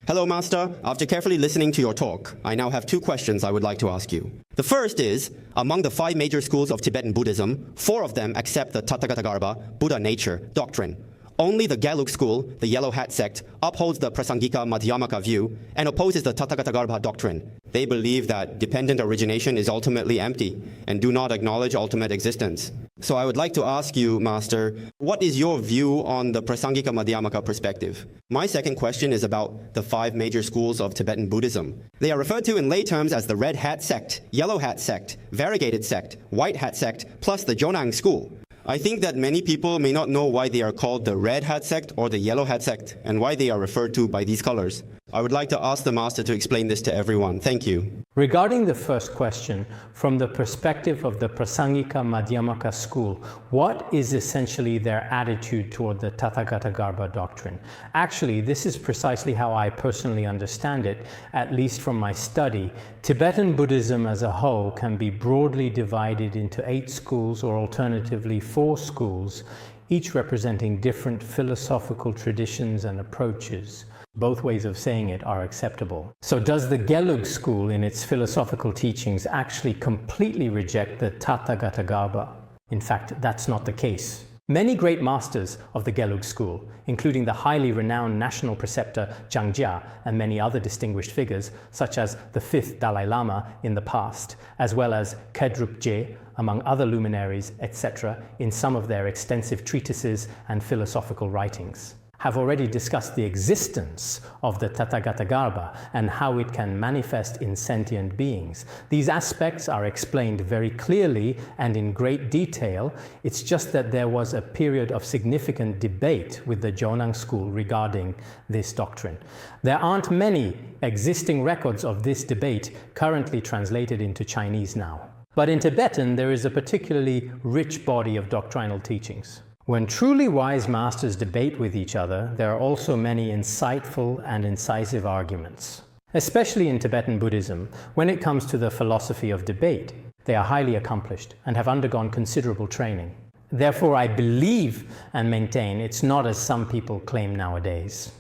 Hello, Master. After carefully listening to your talk, I now have two questions I would like to ask you. The first is, among the 5 major schools of Tibetan Buddhism, 4 of them accept the Tathāgatagarbha, Buddha nature, doctrine. Only the Gelug school, the Yellow Hat sect, upholds the Prāsaṅgika-Madhyamaka view and opposes the Tathāgatagarbha doctrine. They believe that dependent origination is ultimately empty and do not acknowledge ultimate existence. So I would like to ask you, Master, what is your view on the Prāsaṅgika-Madhyamaka perspective? My second question is about the 5 major schools of Tibetan Buddhism. They are referred to in lay terms as the Red Hat sect, Yellow Hat sect, Variegated sect, White Hat sect, plus the Jonang school. I think that many people may not know why they are called the Red Hat sect or the Yellow Hat sect and why they are referred to by these colors. I would like to ask the Master to explain this to everyone. Thank you. Regarding the first question, from the perspective of the Prāsaṅgika-Madhyamaka school, what is essentially their attitude toward the Tathāgatagarbha doctrine? Actually, this is precisely how I personally understand it, at least from my study. Tibetan Buddhism as a whole can be broadly divided into 8 schools or alternatively 4 schools, each representing different philosophical traditions and approaches. Both ways of saying it are acceptable. So does the Gelug school in its philosophical teachings actually completely reject the Tathāgatagarbha? In fact, that's not the case. Many great masters of the Gelug school, including the highly renowned national preceptor Zhangjia and many other distinguished figures, such as the 5th Dalai Lama in the past, as well as Khedrubje, among other luminaries, etc., in some of their extensive treatises and philosophical writings, have already discussed the existence of the Tathāgatagarbha and how it can manifest in sentient beings. These aspects are explained very clearly and in great detail. It's just that there was a period of significant debate with the Jonang school regarding this doctrine. There aren't many existing records of this debate currently translated into Chinese now. But in Tibetan, there is a particularly rich body of doctrinal teachings. When truly wise masters debate with each other, there are also many insightful and incisive arguments. Especially in Tibetan Buddhism, when it comes to the philosophy of debate, they are highly accomplished and have undergone considerable training. Therefore, I believe and maintain it's not as some people claim nowadays.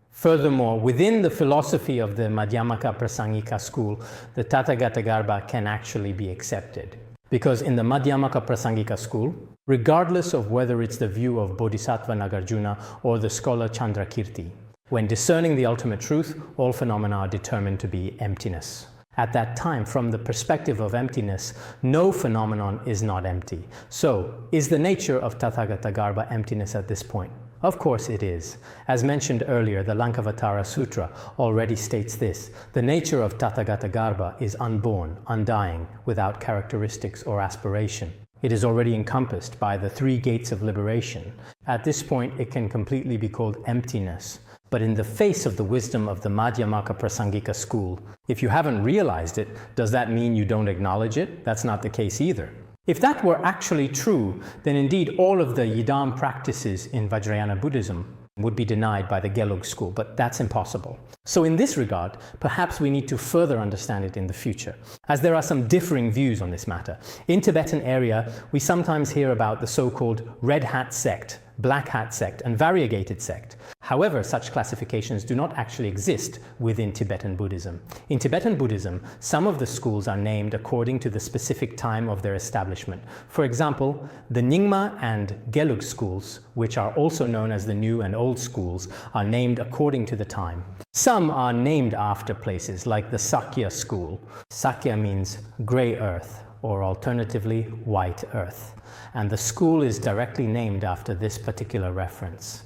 Furthermore, within the philosophy of the Madhyamaka Prāsaṅgika school, the Tathāgatagarbha can actually be accepted. Because in the Madhyamaka Prāsaṅgika school, regardless of whether it's the view of Bodhisattva Nagarjuna or the scholar Chandrakirti, when discerning the ultimate truth, all phenomena are determined to be emptiness. At that time, from the perspective of emptiness, no phenomenon is not empty. So, is the nature of Tathāgatagarbha emptiness at this point? Of course it is. As mentioned earlier, the Lankavatara Sutra already states this. The nature of Tathāgatagarbha is unborn, undying, without characteristics or aspiration. It is already encompassed by the 3 gates of liberation. At this point, it can completely be called emptiness. But in the face of the wisdom of the Madhyamaka Prāsaṅgika school, if you haven't realized it, does that mean you don't acknowledge it? That's not the case either. If that were actually true, then indeed all of the Yidam practices in Vajrayana Buddhism would be denied by the Gelug school, but that's impossible. So in this regard, perhaps we need to further understand it in the future, as there are some differing views on this matter. In Tibetan area, we sometimes hear about the so-called Red Hat sect, Black Hat sect, and Variegated sect. However, such classifications do not actually exist within Tibetan Buddhism. In Tibetan Buddhism, some of the schools are named according to the specific time of their establishment. For example, the Nyingma and Gelug schools, which are also known as the New and Old schools, are named according to the time. Some are named after places, like the Sakya school. Sakya means gray earth, or alternatively, white earth. And the school is directly named after this particular reference.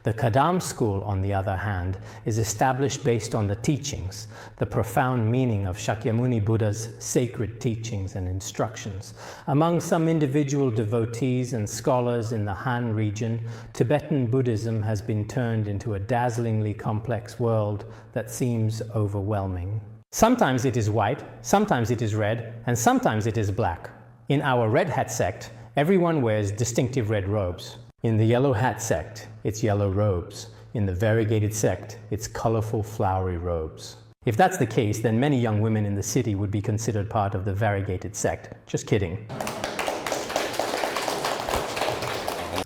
The Kadam school, on the other hand, is established based on the teachings, the profound meaning of Shakyamuni Buddha's sacred teachings and instructions. Among some individual devotees and scholars in the Han region, Tibetan Buddhism has been turned into a dazzlingly complex world that seems overwhelming. Sometimes it is white, sometimes it is red, and sometimes it is black. In our Red Hat sect, everyone wears distinctive red robes. In the Yellow Hat sect, it's yellow robes. In the Variegated sect, it's colorful flowery robes. If that's the case, then many young women in the city would be considered part of the Variegated sect. Just kidding.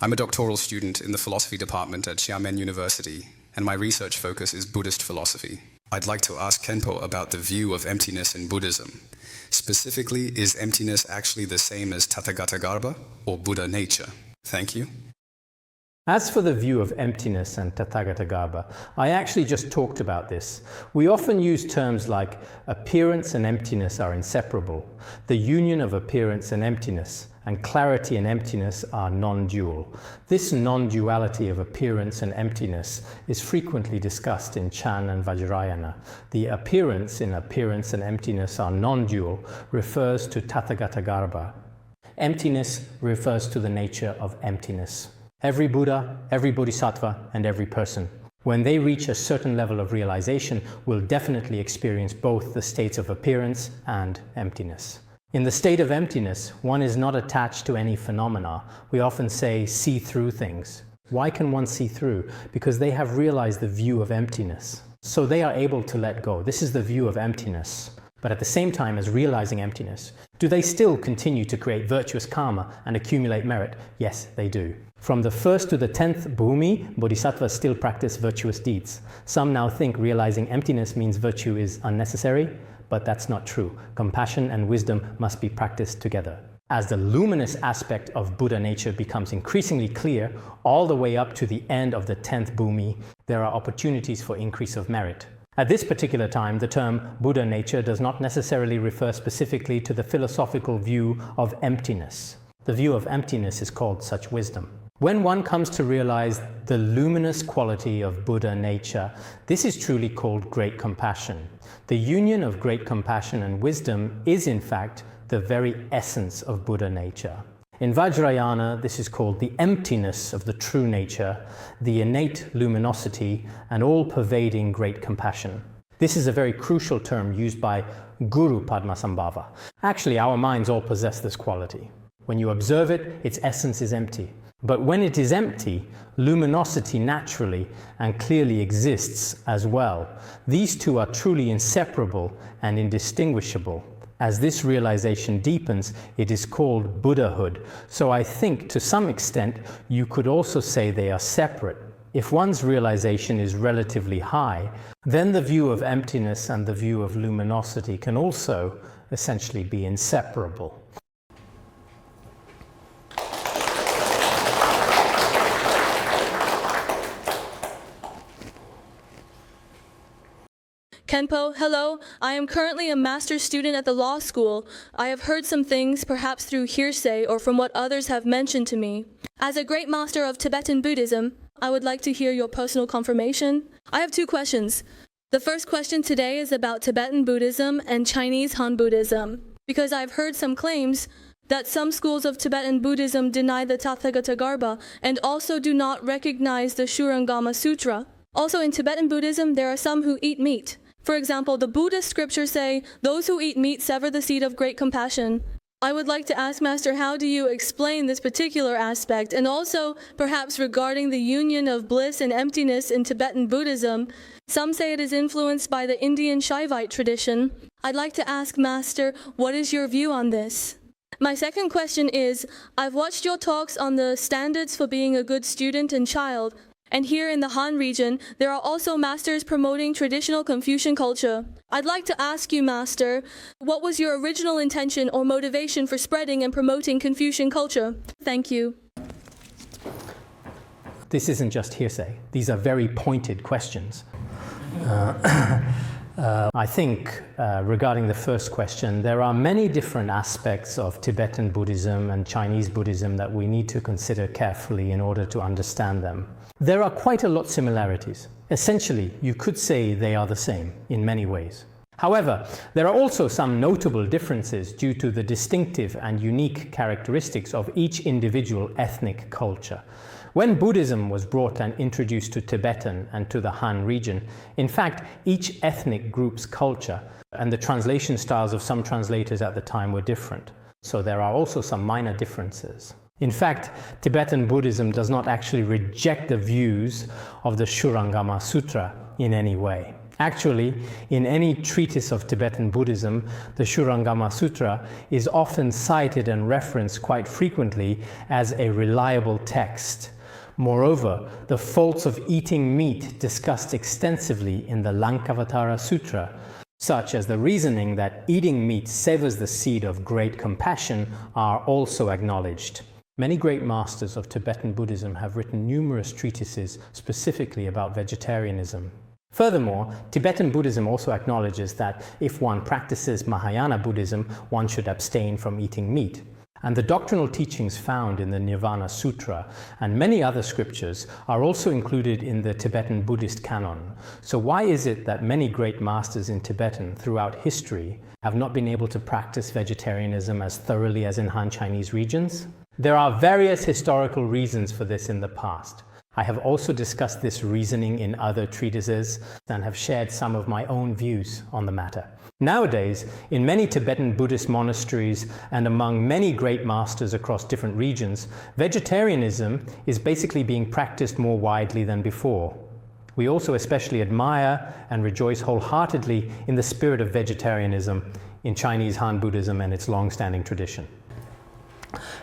I'm a doctoral student in the philosophy department at Xiamen University, and my research focus is Buddhist philosophy. I'd like to ask Khenpo about the view of emptiness in Buddhism. Specifically, is emptiness actually the same as Tathāgatagarbha or Buddha nature? Thank you. As for the view of emptiness and Tathāgatagarbha, I actually just talked about this. We often use terms like appearance and emptiness are inseparable, the union of appearance and emptiness, and clarity and emptiness are non-dual. This non-duality of appearance and emptiness is frequently discussed in Chan and Vajrayana. The appearance in appearance and emptiness are non-dual refers to Tathāgatagarbha. Emptiness refers to the nature of emptiness. Every Buddha, every Bodhisattva, and every person, when they reach a certain level of realization, will definitely experience both the states of appearance and emptiness. In the state of emptiness, one is not attached to any phenomena. We often say, see through things. Why can one see through? Because they have realized the view of emptiness. So they are able to let go. This is the view of emptiness. But at the same time as realizing emptiness, do they still continue to create virtuous karma and accumulate merit? Yes, they do. From the 1st to the 10th bhumi, bodhisattvas still practice virtuous deeds. Some now think realizing emptiness means virtue is unnecessary, but that's not true. Compassion and wisdom must be practiced together. As the luminous aspect of Buddha nature becomes increasingly clear, all the way up to the end of the 10th bhumi, there are opportunities for increase of merit. At this particular time, the term Buddha nature does not necessarily refer specifically to the philosophical view of emptiness. The view of emptiness is called such wisdom. When one comes to realize the luminous quality of Buddha nature, this is truly called great compassion. The union of great compassion and wisdom is, in fact, the very essence of Buddha nature. In Vajrayana, this is called the emptiness of the true nature, the innate luminosity, and all-pervading great compassion. This is a very crucial term used by Guru Padmasambhava. Actually, our minds all possess this quality. When you observe it, its essence is empty. But when it is empty, luminosity naturally and clearly exists as well. These two are truly inseparable and indistinguishable. As this realization deepens, it is called Buddhahood. So I think to some extent you could also say they are separate. If one's realization is relatively high, then the view of emptiness and the view of luminosity can also essentially be inseparable. Khenpo, hello. I am currently a master's student at the law school. I have heard some things, perhaps through hearsay or from what others have mentioned to me. As a great master of Tibetan Buddhism, I would like to hear your personal confirmation. I have two questions. The first question today is about Tibetan Buddhism and Chinese Han Buddhism, because I've heard some claims that some schools of Tibetan Buddhism deny the Tathāgatagarbha and also do not recognize the Shurangama Sutra. Also in Tibetan Buddhism, there are some who eat meat. For example, the Buddhist scriptures say, those who eat meat sever the seed of great compassion. I would like to ask Master, how do you explain this particular aspect? And also, perhaps regarding the union of bliss and emptiness in Tibetan Buddhism, some say it is influenced by the Indian Shaivite tradition. I'd like to ask Master, what is your view on this? My second question is, I've watched your talks on the standards for being a good student and child. And here in the Han region, there are also masters promoting traditional Confucian culture. I'd like to ask you, Master, what was your original intention or motivation for spreading and promoting Confucian culture? Thank you. This isn't just hearsay. These are very pointed questions. I think regarding the first question, there are many different aspects of Tibetan Buddhism and Chinese Buddhism that we need to consider carefully in order to understand them. There are quite a lot of similarities. Essentially, you could say they are the same in many ways. However, there are also some notable differences due to the distinctive and unique characteristics of each individual ethnic culture. When Buddhism was brought and introduced to Tibetan and to the Han region, in fact, each ethnic group's culture and the translation styles of some translators at the time were different. So there are also some minor differences. In fact, Tibetan Buddhism does not actually reject the views of the Shurangama Sutra in any way. Actually, in any treatise of Tibetan Buddhism, the Shurangama Sutra is often cited and referenced quite frequently as a reliable text. Moreover, the faults of eating meat discussed extensively in the Lankavatara Sutra, such as the reasoning that eating meat severs the seed of great compassion, are also acknowledged. Many great masters of Tibetan Buddhism have written numerous treatises specifically about vegetarianism. Furthermore, Tibetan Buddhism also acknowledges that if one practices Mahayana Buddhism, one should abstain from eating meat. And the doctrinal teachings found in the Nirvana Sutra and many other scriptures are also included in the Tibetan Buddhist canon. So why is it that many great masters in Tibetan throughout history have not been able to practice vegetarianism as thoroughly as in Han Chinese regions? There are various historical reasons for this in the past. I have also discussed this reasoning in other treatises and have shared some of my own views on the matter. Nowadays, in many Tibetan Buddhist monasteries and among many great masters across different regions, vegetarianism is basically being practiced more widely than before. We also especially admire and rejoice wholeheartedly in the spirit of vegetarianism in Chinese Han Buddhism and its long-standing tradition.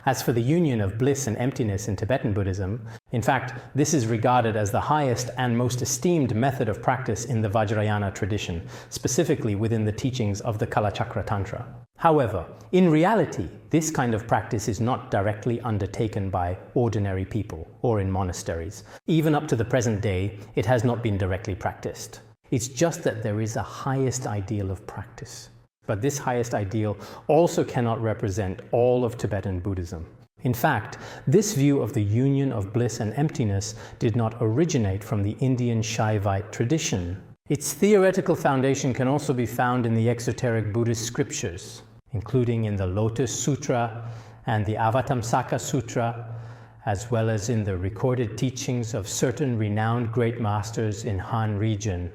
As for the union of bliss and emptiness in Tibetan Buddhism, in fact, this is regarded as the highest and most esteemed method of practice in the Vajrayana tradition, specifically within the teachings of the Kalachakra Tantra. However, in reality, this kind of practice is not directly undertaken by ordinary people or in monasteries. Even up to the present day, it has not been directly practiced. It's just that there is a highest ideal of practice. But this highest ideal also cannot represent all of Tibetan Buddhism. In fact, this view of the union of bliss and emptiness did not originate from the Indian Shaivite tradition. Its theoretical foundation can also be found in the exoteric Buddhist scriptures, including in the Lotus Sutra and the Avatamsaka Sutra, as well as in the recorded teachings of certain renowned great masters in Han region.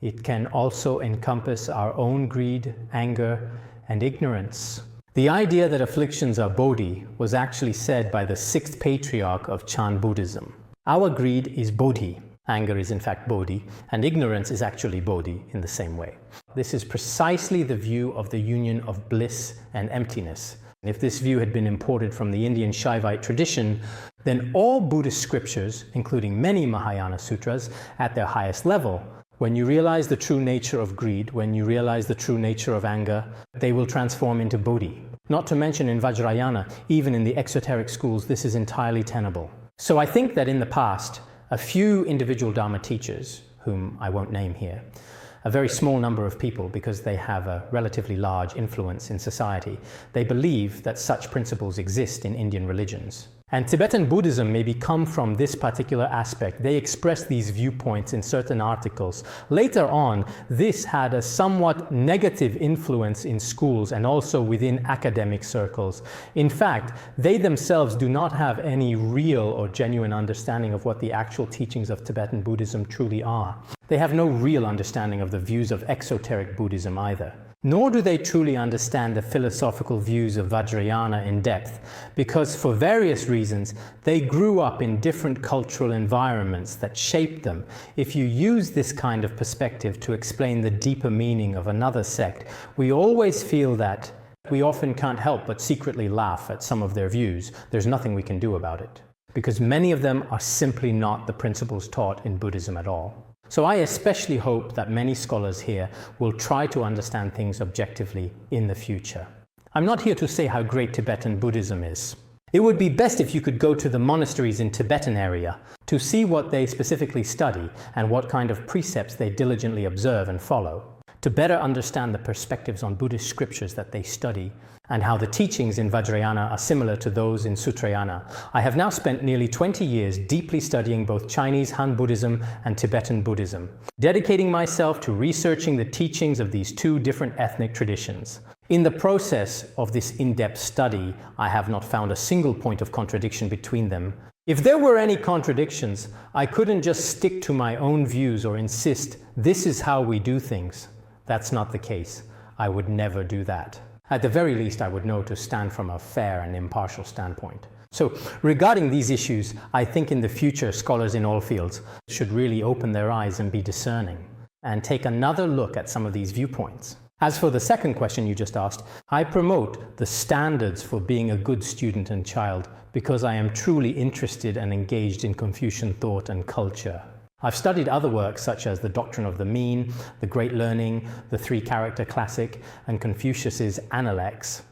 It can also encompass our own greed, anger, and ignorance. The idea that afflictions are bodhi was actually said by the Sixth Patriarch of Chan Buddhism. Our greed is bodhi, anger is in fact bodhi, and ignorance is actually bodhi in the same way. This is precisely the view of the union of bliss and emptiness. If this view had been imported from the Indian Shaivite tradition, then all Buddhist scriptures, including many Mahayana sutras, at their highest level, when you realize the true nature of greed, when you realize the true nature of anger, they will transform into bodhi. Not to mention in Vajrayana, even in the exoteric schools, this is entirely tenable. So I think that in the past, a few individual Dharma teachers, whom I won't name here, a very small number of people because they have a relatively large influence in society, they believe that such principles exist in Indian religions. And Tibetan Buddhism maybe come from this particular aspect. They express these viewpoints in certain articles. Later on, this had a somewhat negative influence in schools and also within academic circles. In fact, they themselves do not have any real or genuine understanding of what the actual teachings of Tibetan Buddhism truly are. They have no real understanding of the views of exoteric Buddhism either. Nor do they truly understand the philosophical views of Vajrayana in depth, because for various reasons, they grew up in different cultural environments that shaped them. If you use this kind of perspective to explain the deeper meaning of another sect, we always feel that we often can't help but secretly laugh at some of their views. There's nothing we can do about it, because many of them are simply not the principles taught in Buddhism at all. So I especially hope that many scholars here will try to understand things objectively in the future. I'm not here to say how great Tibetan Buddhism is. It would be best if you could go to the monasteries in Tibetan area to see what they specifically study and what kind of precepts they diligently observe and follow, to better understand the perspectives on Buddhist scriptures that they study and how the teachings in Vajrayana are similar to those in Sutrayana. I have now spent nearly 20 years deeply studying both Chinese Han Buddhism and Tibetan Buddhism, dedicating myself to researching the teachings of these two different ethnic traditions. In the process of this in-depth study, I have not found a single point of contradiction between them. If there were any contradictions, I couldn't just stick to my own views or insist this is how we do things. That's not the case. I would never do that. At the very least, I would know to stand from a fair and impartial standpoint. So, regarding these issues, I think in the future scholars in all fields should really open their eyes and be discerning, and take another look at some of these viewpoints. As for the second question you just asked, I promote the standards for being a good student and child because I am truly interested and engaged in Confucian thought and culture. I've studied other works such as The Doctrine of the Mean, The Great Learning, the Three-Character Classic, and Confucius's Analects.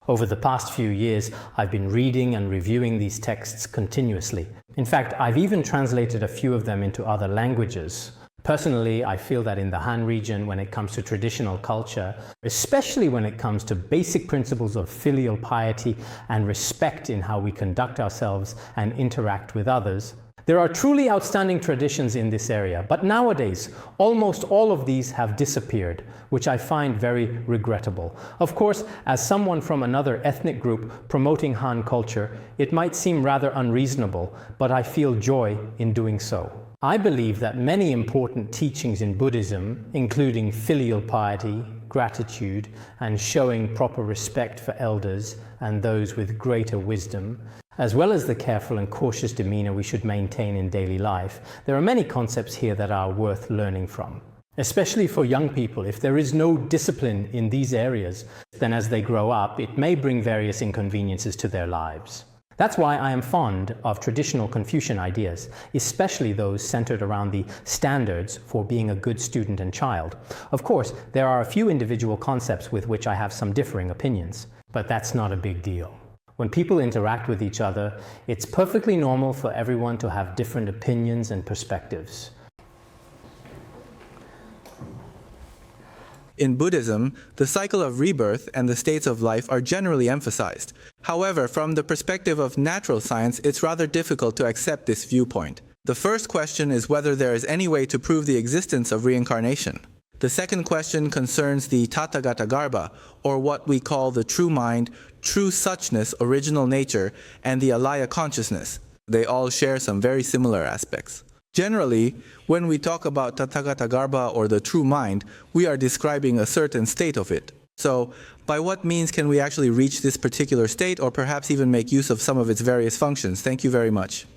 Over the past few years, I've been reading and reviewing these texts continuously. In fact, I've even translated a few of them into other languages. Personally, I feel that in the Han region, when it comes to traditional culture, especially when it comes to basic principles of filial piety and respect in how we conduct ourselves and interact with others, there are truly outstanding traditions in this area. But nowadays, almost all of these have disappeared, which I find very regrettable. Of course, as someone from another ethnic group promoting Han culture, it might seem rather unreasonable, but I feel joy in doing so. I believe that many important teachings in Buddhism, including filial piety, gratitude, and showing proper respect for elders and those with greater wisdom, as well as the careful and cautious demeanor we should maintain in daily life, there are many concepts here that are worth learning from. Especially for young people, if there is no discipline in these areas, then as they grow up, it may bring various inconveniences to their lives. That's why I am fond of traditional Confucian ideas, especially those centered around the standards for being a good student and child. Of course, there are a few individual concepts with which I have some differing opinions, but that's not a big deal. When people interact with each other, it's perfectly normal for everyone to have different opinions and perspectives. In Buddhism, the cycle of rebirth and the states of life are generally emphasized. However, from the perspective of natural science, it's rather difficult to accept this viewpoint. The first question is whether there is any way to prove the existence of reincarnation. The second question concerns the Tathāgatagarbha, or what we call the true mind, true suchness, original nature, and the alaya consciousness. They all share some very similar aspects. Generally, when we talk about Tathāgatagarbha or the true mind, we are describing a certain state of it. So, by what means can we actually reach this particular state, or perhaps even make use of some of its various functions? Thank you very much.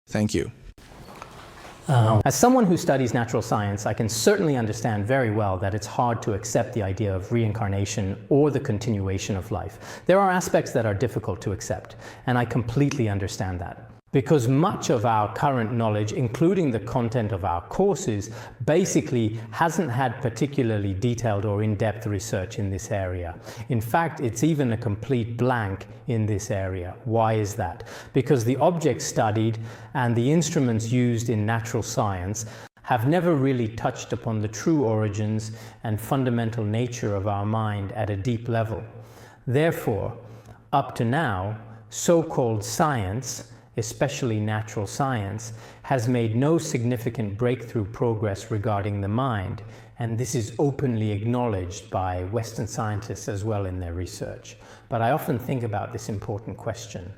Thank you. As someone who studies natural science, I can certainly understand very well that it's hard to accept the idea of reincarnation or the continuation of life. There are aspects that are difficult to accept, and I completely understand that. Because much of our current knowledge, including the content of our courses, basically hasn't had particularly detailed or in-depth research in this area. In fact, it's even a complete blank in this area. Why is that? Because the objects studied and the instruments used in natural science have never really touched upon the true origins and fundamental nature of our mind at a deep level. Therefore, up to now, so-called science, especially natural science, has made no significant breakthrough progress regarding the mind, and this is openly acknowledged by Western scientists as well in their research. But I often think about this important question.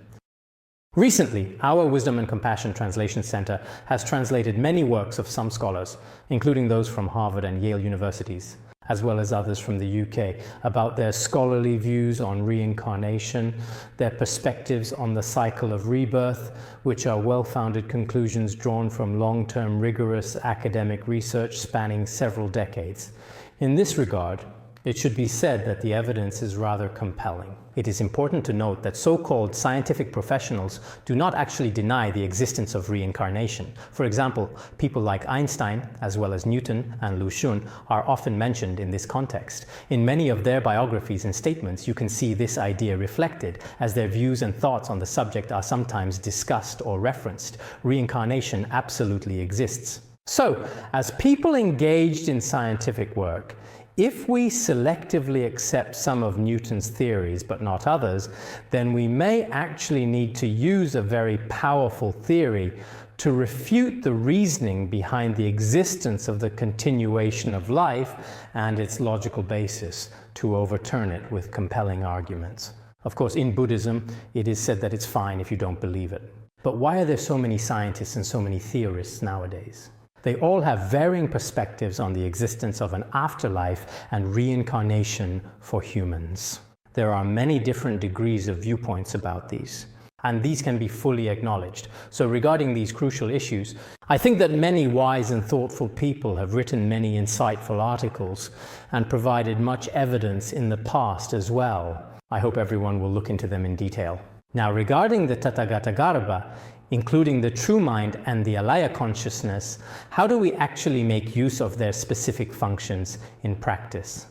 Recently, our Wisdom and Compassion Translation Center has translated many works of some scholars, including those from Harvard and Yale universities, as well as others from the UK, about their scholarly views on reincarnation, their perspectives on the cycle of rebirth, which are well-founded conclusions drawn from long-term rigorous academic research spanning several decades. In this regard, it should be said that the evidence is rather compelling. It is important to note that so-called scientific professionals do not actually deny the existence of reincarnation. For example, people like Einstein, as well as Newton and Lu Xun, are often mentioned in this context. In many of their biographies and statements, you can see this idea reflected, as their views and thoughts on the subject are sometimes discussed or referenced. Reincarnation absolutely exists. So, as people engaged in scientific work, if we selectively accept some of Newton's theories but not others, then we may actually need to use a very powerful theory to refute the reasoning behind the existence of the continuation of life and its logical basis, to overturn it with compelling arguments. Of course, in Buddhism, it is said that it's fine if you don't believe it. But why are there so many scientists and so many theorists nowadays? They all have varying perspectives on the existence of an afterlife and reincarnation for humans. There are many different degrees of viewpoints about these. and these can be fully acknowledged. So regarding these crucial issues, I think that many wise and thoughtful people have written many insightful articles and provided much evidence in the past as well. I hope everyone will look into them in detail. Now, regarding the Tathāgatagarbha, including the true mind and the alaya consciousness, how do we actually make use of their specific functions in practice?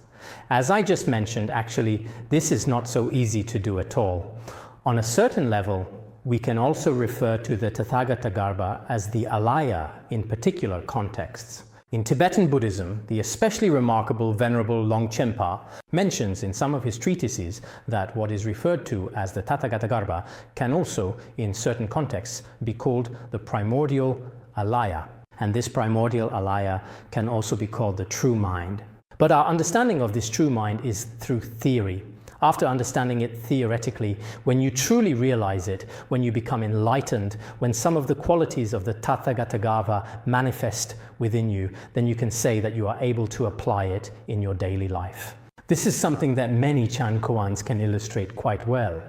As I just mentioned, actually, this is not so easy to do at all. On a certain level, we can also refer to the Tathāgatagarbha as the alaya in particular contexts. In Tibetan Buddhism, the especially remarkable Venerable Longchenpa mentions in some of his treatises that what is referred to as the Tathāgatagarbha can also, in certain contexts, be called the primordial alaya. And this primordial alaya can also be called the true mind. But our understanding of this true mind is through theory. After understanding it theoretically, when you truly realize it, when you become enlightened, when some of the qualities of the Tathāgatagarbha manifest within you, then you can say that you are able to apply it in your daily life. This is something that many Chan koans can illustrate quite well.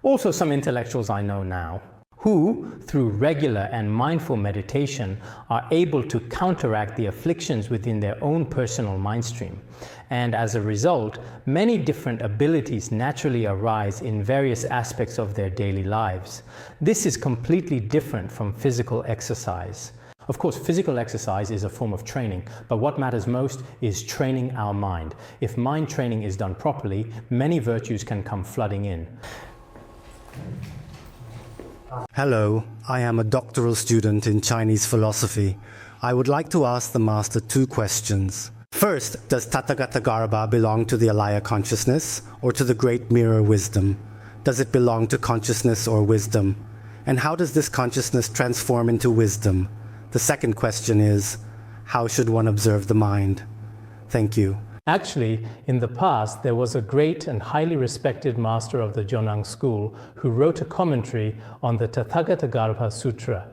Also some intellectuals I know now, who, through regular and mindful meditation, are able to counteract the afflictions within their own personal mind stream. And as a result, many different abilities naturally arise in various aspects of their daily lives. This is completely different from physical exercise. Of course, physical exercise is a form of training, but what matters most is training our mind. If mind training is done properly, many virtues can come flooding in. Hello, I am a doctoral student in Chinese philosophy. I would like to ask the Master two questions. First, does Tathāgatagarbha belong to the alaya consciousness or to the great mirror wisdom? Does it belong to consciousness or wisdom? And how does this consciousness transform into wisdom? The second question is, how should one observe the mind? Thank you. Actually, in the past, there was a great and highly respected master of the Jonang school who wrote a commentary on the Tathāgatagarbha Sutra.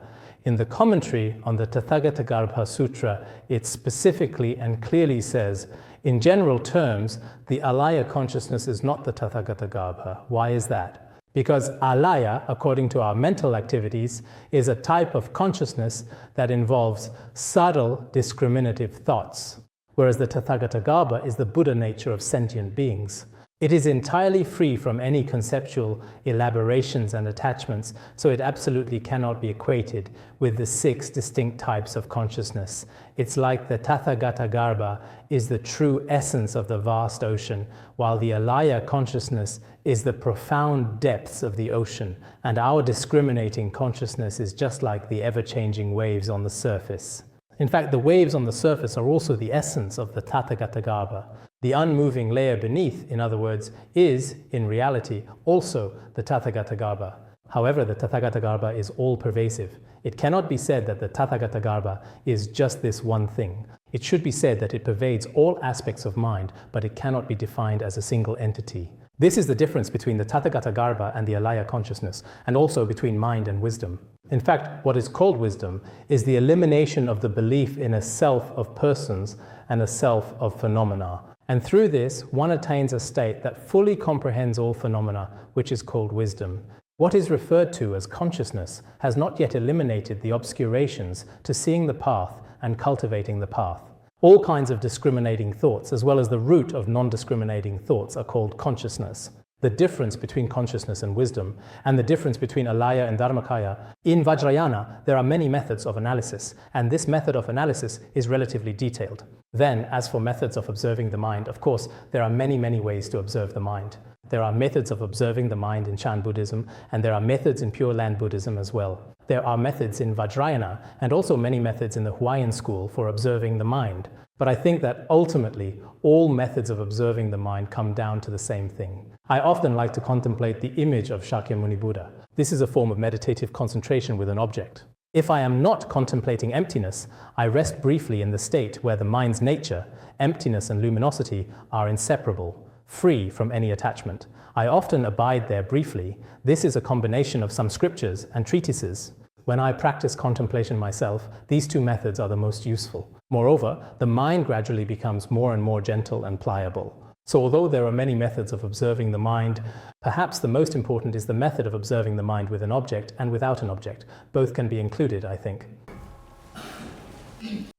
In the commentary on the Tathāgatagarbha Sutra, it specifically and clearly says, in general terms, the alaya consciousness is not the Tathāgatagarbha. Why is that? Because alaya, according to our mental activities, is a type of consciousness that involves subtle, discriminative thoughts, whereas the Tathāgatagarbha is the Buddha nature of sentient beings. It is entirely free from any conceptual elaborations and attachments, so it absolutely cannot be equated with the 6 distinct types of consciousness. It's like the Tathāgatagarbha is the true essence of the vast ocean, while the alaya consciousness is the profound depths of the ocean, and our discriminating consciousness is just like the ever-changing waves on the surface. In fact, the waves on the surface are also the essence of the Tathāgatagarbha. The unmoving layer beneath, in other words, is, in reality, also the Tathāgatagarbha. However, the Tathāgatagarbha is all-pervasive. It cannot be said that the Tathāgatagarbha is just this one thing. It should be said that it pervades all aspects of mind, but it cannot be defined as a single entity. This is the difference between the Tathāgatagarbha and the alaya consciousness, and also between mind and wisdom. In fact, what is called wisdom is the elimination of the belief in a self of persons and a self of phenomena. And through this, one attains a state that fully comprehends all phenomena, which is called wisdom. What is referred to as consciousness has not yet eliminated the obscurations to seeing the path and cultivating the path. All kinds of discriminating thoughts, as well as the root of non-discriminating thoughts, are called consciousness. The difference between consciousness and wisdom, and the difference between alaya and dharmakaya. In Vajrayana, there are many methods of analysis, and this method of analysis is relatively detailed. Then, as for methods of observing the mind, of course, there are many, many ways to observe the mind. There are methods of observing the mind in Chan Buddhism, and there are methods in Pure Land Buddhism as well. There are methods in Vajrayana, and also many methods in the Hawaiian school for observing the mind. But I think that ultimately, all methods of observing the mind come down to the same thing. I often like to contemplate the image of Shakyamuni Buddha. This is a form of meditative concentration with an object. If I am not contemplating emptiness, I rest briefly in the state where the mind's nature, emptiness and luminosity, are inseparable, free from any attachment. I often abide there briefly. This is a combination of some scriptures and treatises. When I practice contemplation myself, these two methods are the most useful. Moreover, the mind gradually becomes more and more gentle and pliable. So although there are many methods of observing the mind, perhaps the most important is the method of observing the mind with an object and without an object. Both can be included, I think.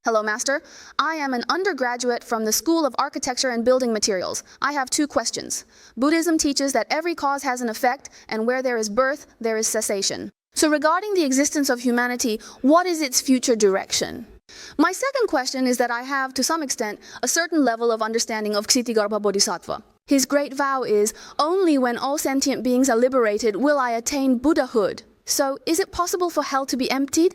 Hello, Master. I am an undergraduate from the School of Architecture and Building Materials. I have two questions. Buddhism teaches that every cause has an effect, and where there is birth, there is cessation. So regarding the existence of humanity, what is its future direction? My second question is that I have, to some extent, a certain level of understanding of Ksitigarbha Bodhisattva. His great vow is, only when all sentient beings are liberated will I attain Buddhahood. So, is it possible for hell to be emptied?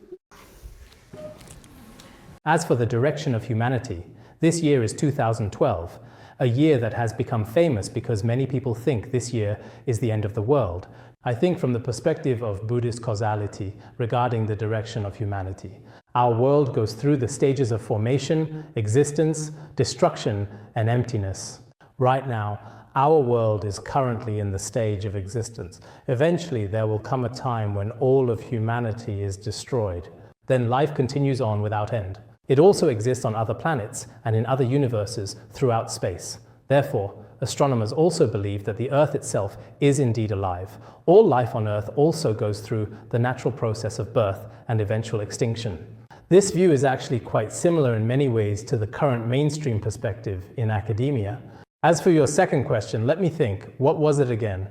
As for the direction of humanity, this year is 2012, a year that has become famous because many people think this year is the end of the world. I think from the perspective of Buddhist causality regarding the direction of humanity, our world goes through the stages of formation, existence, destruction, and emptiness. Right now, our world is currently in the stage of existence. Eventually, there will come a time when all of humanity is destroyed. Then life continues on without end. It also exists on other planets and in other universes throughout space. Therefore, astronomers also believe that the Earth itself is indeed alive. All life on Earth also goes through the natural process of birth and eventual extinction. This view is actually quite similar in many ways to the current mainstream perspective in academia. As for your second question, let me think. What was it again?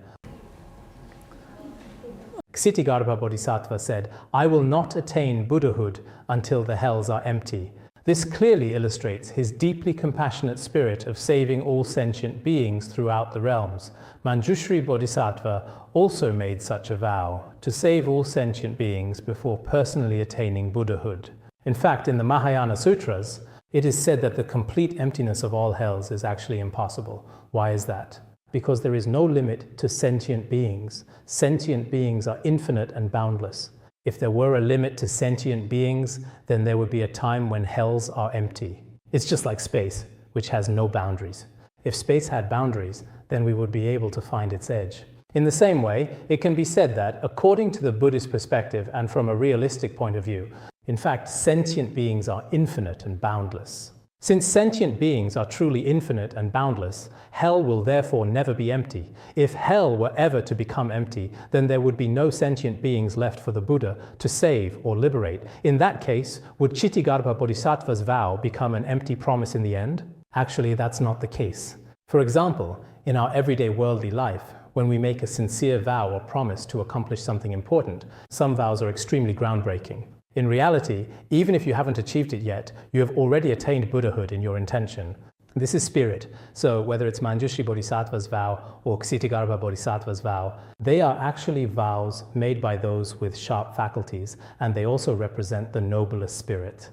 Ksitigarbha Bodhisattva said, "I will not attain Buddhahood until the hells are empty." This clearly illustrates his deeply compassionate spirit of saving all sentient beings throughout the realms. Manjushri Bodhisattva also made such a vow, to save all sentient beings before personally attaining Buddhahood. In fact, in the Mahayana Sutras, it is said that the complete emptiness of all hells is actually impossible. Why is that? Because there is no limit to sentient beings. Sentient beings are infinite and boundless. If there were a limit to sentient beings, then there would be a time when hells are empty. It's just like space, which has no boundaries. If space had boundaries, then we would be able to find its edge. In the same way, it can be said that, according to the Buddhist perspective and from a realistic point of view, in fact, sentient beings are infinite and boundless. Since sentient beings are truly infinite and boundless, hell will therefore never be empty. If hell were ever to become empty, then there would be no sentient beings left for the Buddha to save or liberate. In that case, would Ksitigarbha Bodhisattva's vow become an empty promise in the end? Actually, that's not the case. For example, in our everyday worldly life, when we make a sincere vow or promise to accomplish something important, some vows are extremely groundbreaking. In reality, even if you haven't achieved it yet, you have already attained Buddhahood in your intention. This is spirit. So whether it's Manjushri Bodhisattva's vow or Ksitigarbha Bodhisattva's vow, they are actually vows made by those with sharp faculties, and they also represent the noblest spirit.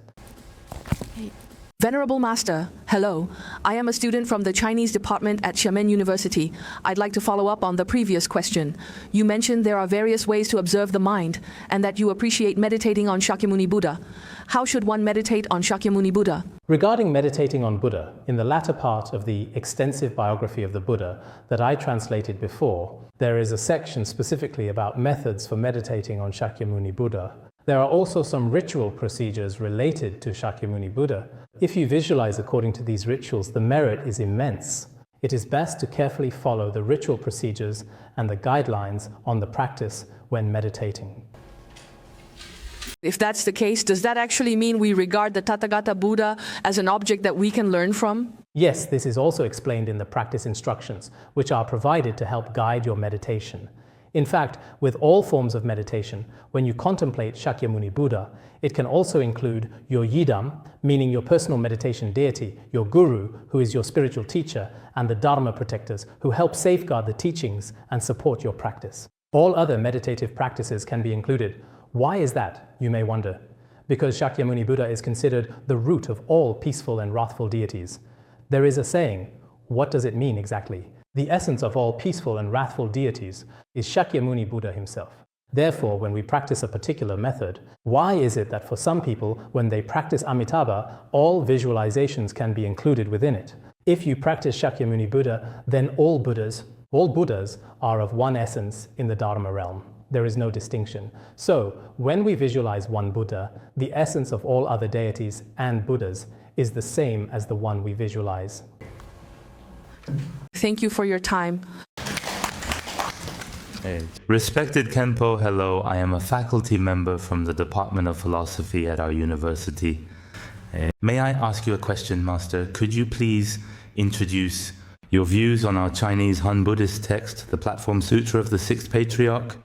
Venerable Master, hello. I am a student from the Chinese department at Xiamen University. I'd like to follow up on the previous question. You mentioned there are various ways to observe the mind, and that you appreciate meditating on Shakyamuni Buddha. How should one meditate on Shakyamuni Buddha? Regarding meditating on Buddha, in the latter part of the extensive biography of the Buddha that I translated before, there is a section specifically about methods for meditating on Shakyamuni Buddha. There are also some ritual procedures related to Shakyamuni Buddha. If you visualize according to these rituals, the merit is immense. It is best to carefully follow the ritual procedures and the guidelines on the practice when meditating. If that's the case, does that actually mean we regard the Tathagata Buddha as an object that we can learn from? Yes, this is also explained in the practice instructions, which are provided to help guide your meditation. In fact, with all forms of meditation, when you contemplate Shakyamuni Buddha, it can also include your yidam, meaning your personal meditation deity, your guru, who is your spiritual teacher, and the dharma protectors, who help safeguard the teachings and support your practice. All other meditative practices can be included. Why is that, you may wonder? Because Shakyamuni Buddha is considered the root of all peaceful and wrathful deities. There is a saying. What does it mean exactly? The essence of all peaceful and wrathful deities is Shakyamuni Buddha himself. Therefore, when we practice a particular method, why is it that for some people, when they practice Amitabha, all visualizations can be included within it? If you practice Shakyamuni Buddha, then all Buddhas are of one essence in the Dharma realm. There is no distinction. So, when we visualize one Buddha, the essence of all other deities and Buddhas is the same as the one we visualize. Thank you for your time. Respected Khenpo, hello. I am a faculty member from the Department of Philosophy at our university. May I ask you a question, Master? Could you please introduce your views on our Chinese Han Buddhist text, the Platform Sutra of the Sixth Patriarch?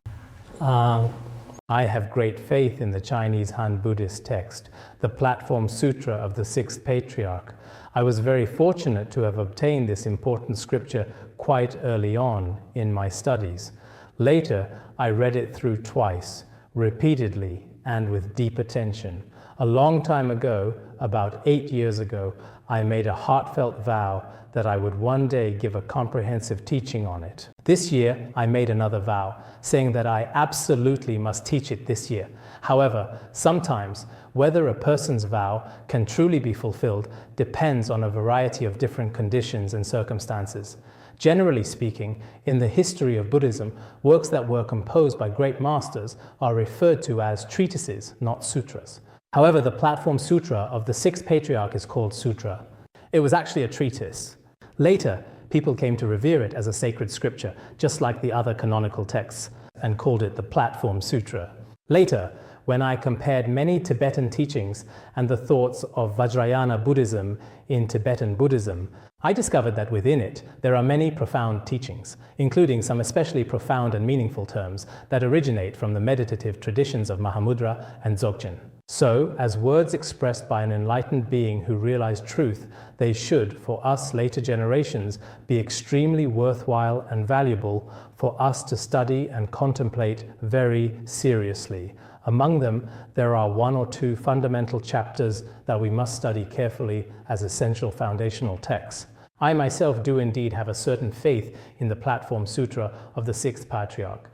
I have great faith in the Chinese Han Buddhist text, the Platform Sutra of the Sixth Patriarch. I was very fortunate to have obtained this important scripture quite early on in my studies. Later, I read it through twice, repeatedly, and with deep attention. A long time ago, about 8 years ago, I made a heartfelt vow that I would one day give a comprehensive teaching on it. This year, I made another vow, saying that I absolutely must teach it this year. However, sometimes, whether a person's vow can truly be fulfilled depends on a variety of different conditions and circumstances. Generally speaking, in the history of Buddhism, works that were composed by great masters are referred to as treatises, not sutras. However, the Platform Sutra of the Sixth Patriarch is called Sutra. It was actually a treatise. Later, people came to revere it as a sacred scripture, just like the other canonical texts, and called it the Platform Sutra. Later, when I compared many Tibetan teachings and the thoughts of Vajrayana Buddhism in Tibetan Buddhism, I discovered that within it there are many profound teachings, including some especially profound and meaningful terms that originate from the meditative traditions of Mahamudra and Dzogchen. So, as words expressed by an enlightened being who realized truth, they should, for us later generations, be extremely worthwhile and valuable for us to study and contemplate very seriously. Among them, there are 1 or 2 fundamental chapters that we must study carefully as essential foundational texts. I myself do indeed have a certain faith in the Platform Sutra of the Sixth Patriarch.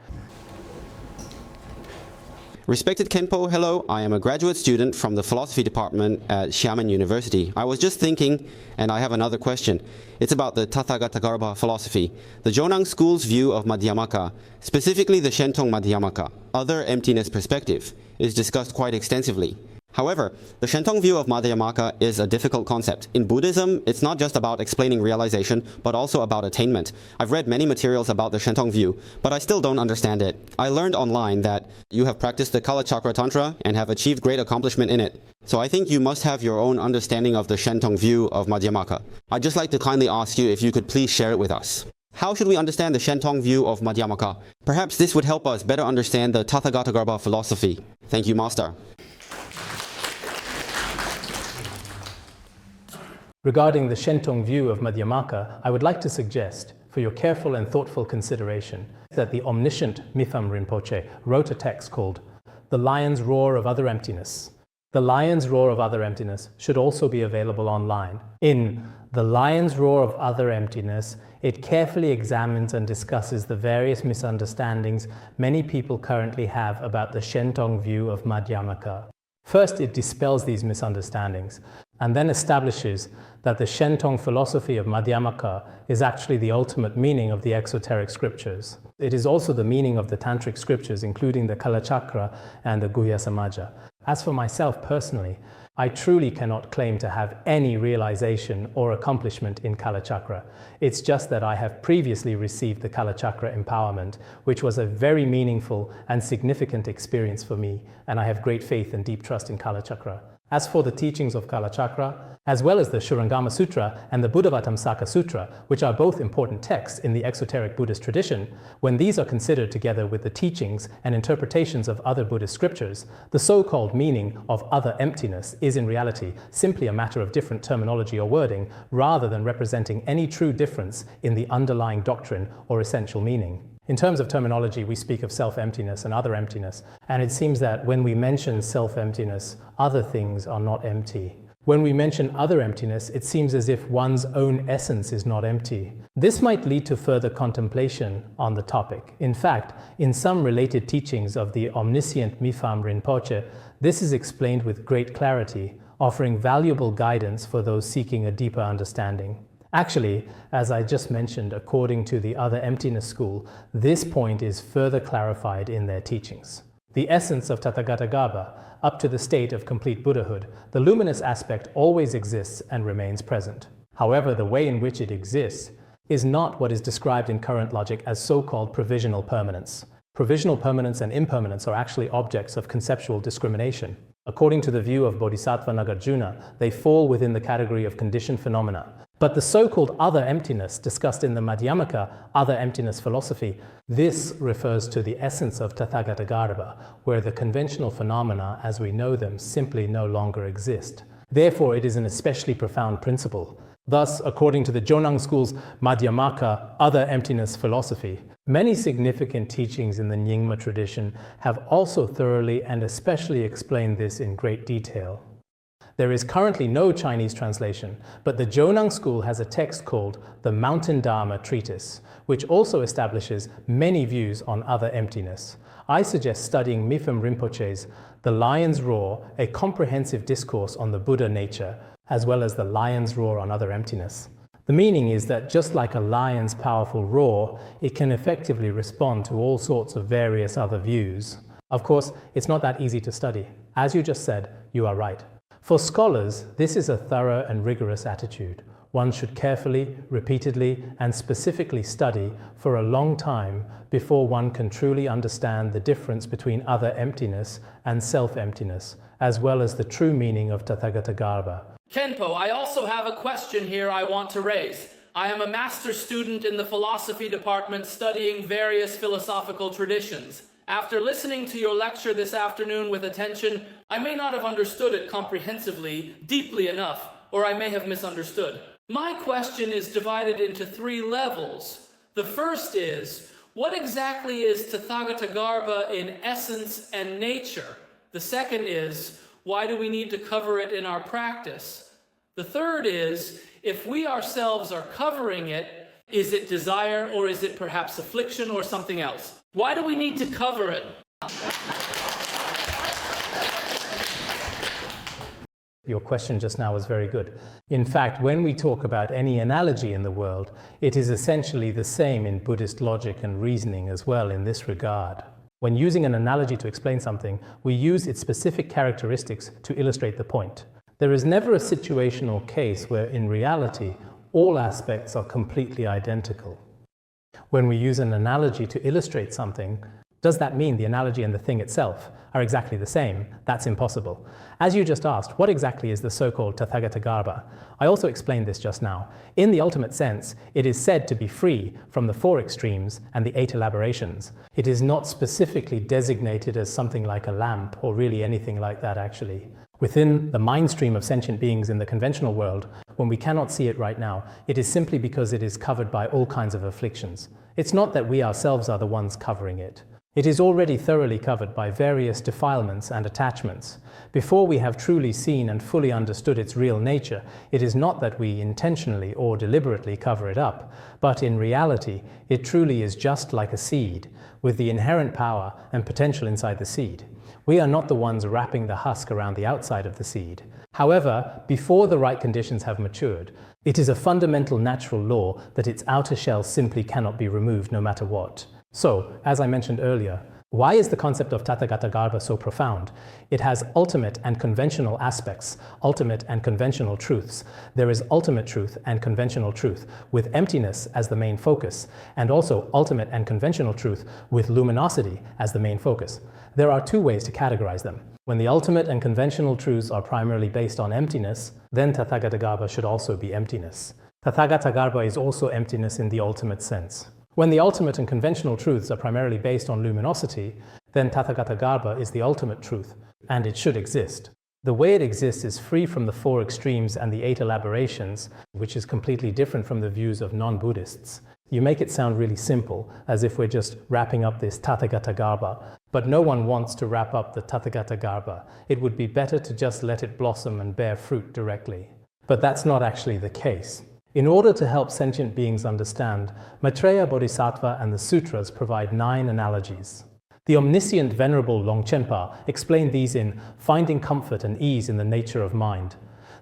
Respected Khenpo, hello. I am a graduate student from the philosophy department at Xiamen University. I was just thinking, and I have another question. It's about the Tathāgatagarbha philosophy. The Jonang school's view of Madhyamaka, specifically the Shentong Madhyamaka, other-emptiness perspective, is discussed quite extensively. However, the Shentong view of Madhyamaka is a difficult concept. In Buddhism, it's not just about explaining realization, but also about attainment. I've read many materials about the Shentong view, but I still don't understand it. I learned online that you have practiced the Kalachakra Tantra and have achieved great accomplishment in it. So I think you must have your own understanding of the Shentong view of Madhyamaka. I'd just like to kindly ask you if you could please share it with us. How should we understand the Shentong view of Madhyamaka? Perhaps this would help us better understand the Tathāgatagarbha philosophy. Thank you, Master. Regarding the Shentong view of Madhyamaka, I would like to suggest, for your careful and thoughtful consideration, that the omniscient Mipham Rinpoche wrote a text called The Lion's Roar of Other-Emptiness. The Lion's Roar of Other-Emptiness should also be available online. In The Lion's Roar of Other-Emptiness, it carefully examines and discusses the various misunderstandings many people currently have about the Shentong view of Madhyamaka. First, it dispels these misunderstandings, and then establishes that the Shentong philosophy of Madhyamaka is actually the ultimate meaning of the exoteric scriptures. It is also the meaning of the tantric scriptures, including the Kalachakra and the Guhya Samaja. As for myself personally, I truly cannot claim to have any realization or accomplishment in Kalachakra. It's just that I have previously received the Kalachakra empowerment, which was a very meaningful and significant experience for me, and I have great faith and deep trust in Kalachakra. As for the teachings of Kalachakra, as well as the Shurangama Sutra and the Buddhavatamsaka Sutra, which are both important texts in the exoteric Buddhist tradition, when these are considered together with the teachings and interpretations of other Buddhist scriptures, the so-called meaning of other-emptiness is in reality simply a matter of different terminology or wording, rather than representing any true difference in the underlying doctrine or essential meaning. In terms of terminology, we speak of self-emptiness and other-emptiness, and it seems that when we mention self-emptiness, other things are not empty. When we mention other-emptiness, it seems as if one's own essence is not empty. This might lead to further contemplation on the topic. In fact, in some related teachings of the omniscient Mipham Rinpoche, this is explained with great clarity, offering valuable guidance for those seeking a deeper understanding. Actually, as I just mentioned, according to the other-emptiness school, this point is further clarified in their teachings. The essence of Tathāgatagarbha, up to the state of complete Buddhahood, the luminous aspect always exists and remains present. However, the way in which it exists is not what is described in current logic as so-called provisional permanence. Provisional permanence and impermanence are actually objects of conceptual discrimination. According to the view of Bodhisattva Nagarjuna, they fall within the category of conditioned phenomena. But the so-called other-emptiness discussed in the Madhyamaka other-emptiness philosophy, this refers to the essence of Tathāgatagarbha, where the conventional phenomena as we know them simply no longer exist. Therefore, it is an especially profound principle. Thus, according to the Jonang school's Madhyamaka other-emptiness philosophy, many significant teachings in the Nyingma tradition have also thoroughly and especially explained this in great detail. There is currently no Chinese translation, but the Jonang school has a text called the Mountain Dharma Treatise, which also establishes many views on other-emptiness. I suggest studying Mipham Rinpoche's The Lion's Roar, a comprehensive discourse on the Buddha nature, as well as the lion's roar on other-emptiness. The meaning is that just like a lion's powerful roar, it can effectively respond to all sorts of various other views. Of course, it's not that easy to study. As you just said, you are right. For scholars, this is a thorough and rigorous attitude. One should carefully, repeatedly, and specifically study for a long time before one can truly understand the difference between other-emptiness and self-emptiness, as well as the true meaning of Tathāgatagarbha. Khenpo, I also have a question here I want to raise. I am a master's student in the philosophy department studying various philosophical traditions. After listening to your lecture this afternoon with attention, I may not have understood it comprehensively, deeply enough, or I may have misunderstood. My question is divided into 3 levels. The first is, what exactly is Tathāgatagarbha in essence and nature? The second is, why do we need to cover it in our practice? The third is, if we ourselves are covering it, is it desire or is it perhaps affliction or something else? Why do we need to cover it? Your question just now was very good. In fact, when we talk about any analogy in the world, it is essentially the same in Buddhist logic and reasoning as well in this regard. When using an analogy to explain something, we use its specific characteristics to illustrate the point. There is never a situational case where, in reality, all aspects are completely identical. When we use an analogy to illustrate something, does that mean the analogy and the thing itself are exactly the same? That's impossible. As you just asked, what exactly is the so-called Tathāgatagarbha? I also explained this just now. In the ultimate sense, it is said to be free from the 4 extremes and the 8 elaborations. It is not specifically designated as something like a lamp or really anything like that actually. Within the mind stream of sentient beings in the conventional world, when we cannot see it right now, it is simply because it is covered by all kinds of afflictions. It's not that we ourselves are the ones covering it. It is already thoroughly covered by various defilements and attachments. Before we have truly seen and fully understood its real nature, it is not that we intentionally or deliberately cover it up, but in reality, it truly is just like a seed, with the inherent power and potential inside the seed. We are not the ones wrapping the husk around the outside of the seed. However, before the right conditions have matured, it is a fundamental natural law that its outer shell simply cannot be removed no matter what. So, as I mentioned earlier, why is the concept of Tathāgatagarbha so profound? It has ultimate and conventional aspects, ultimate and conventional truths. There is ultimate truth and conventional truth, with emptiness as the main focus, and also ultimate and conventional truth with luminosity as the main focus. There are 2 ways to categorize them. When the ultimate and conventional truths are primarily based on emptiness, then Tathāgatagarbha should also be emptiness. Tathāgatagarbha is also emptiness in the ultimate sense. When the ultimate and conventional truths are primarily based on luminosity, then Tathāgatagarbha is the ultimate truth, and it should exist. The way it exists is free from the 4 extremes and the 8 elaborations, which is completely different from the views of non-Buddhists. You make it sound really simple, as if we're just wrapping up this Tathāgatagarbha, but no one wants to wrap up the Tathāgatagarbha. It would be better to just let it blossom and bear fruit directly. But that's not actually the case. In order to help sentient beings understand, Maitreya Bodhisattva and the sutras provide 9 analogies. The omniscient Venerable Longchenpa explained these in Finding Comfort and Ease in the Nature of Mind.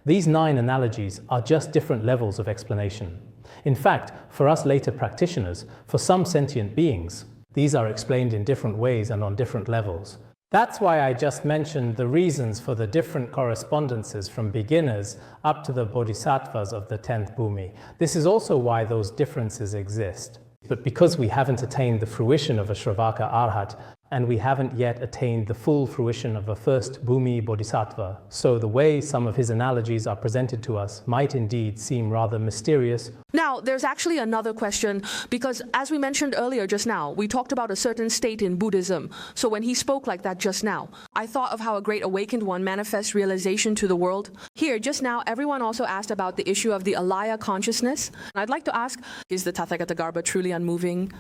These 9 analogies are just different levels of explanation. In fact, for us later practitioners, for some sentient beings, these are explained in different ways and on different levels. That's why I just mentioned the reasons for the different correspondences from beginners up to the bodhisattvas of the 10th Bhumi. This is also why those differences exist. But because we haven't attained the fruition of a Shravaka Arhat, and we haven't yet attained the full fruition of a first Bhumi Bodhisattva, so the way some of his analogies are presented to us might indeed seem rather mysterious. Now, there's actually another question, because as we mentioned earlier just now, we talked about a certain state in Buddhism. So when he spoke like that just now, I thought of how a great awakened one manifests realization to the world. Here, just now, everyone also asked about the issue of the alaya consciousness. I'd like to ask, is the Tathāgatagarbha truly unmoving?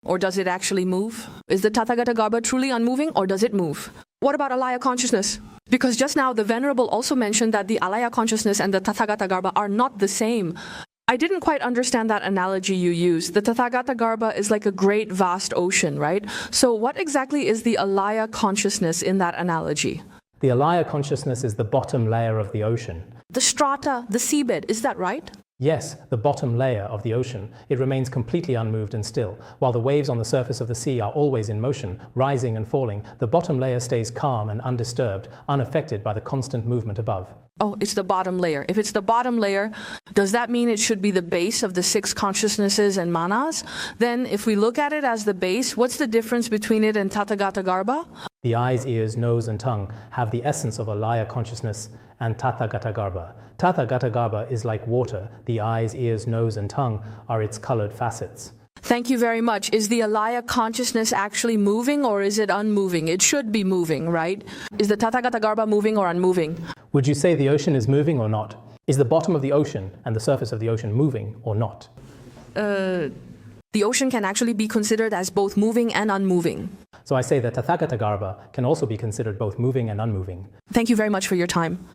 Or does it actually move? Is the Tathāgatagarbha truly unmoving, or does it move? What about alaya consciousness? Because just now the Venerable also mentioned that the alaya consciousness and the Tathāgatagarbha are not the same. I didn't quite understand that analogy you used. The Tathāgatagarbha is like a great vast ocean, right? So what exactly is the alaya consciousness in that analogy? The alaya consciousness is the bottom layer of the ocean. The strata, the seabed, is that right? Yes, the bottom layer of the ocean. It remains completely unmoved and still. While the waves on the surface of the sea are always in motion, rising and falling, the bottom layer stays calm and undisturbed, unaffected by the constant movement above. Oh, it's the bottom layer. If it's the bottom layer, does that mean it should be the base of the 6 consciousnesses and manas? Then if we look at it as the base, what's the difference between it and Tathāgatagarbha? The eyes, ears, nose, and tongue have the essence of alaya consciousness and Tathāgatagarbha. Tathāgatagarbha is like water. The eyes, ears, nose, and tongue are its colored facets. Thank you very much. Is the alaya consciousness actually moving, or is it unmoving? It should be moving, right? Is the Tathāgatagarbha moving or unmoving? Would you say the ocean is moving or not? Is the bottom of the ocean and the surface of the ocean moving or not? The ocean can actually be considered as both moving and unmoving. So I say that Tathāgatagarbha can also be considered both moving and unmoving. Thank you very much for your time.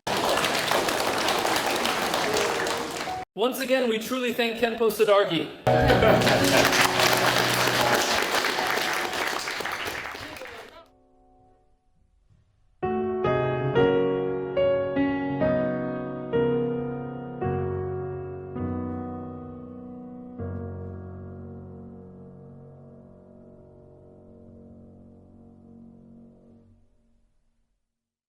Once again, we truly thank Khenpo Sodargye.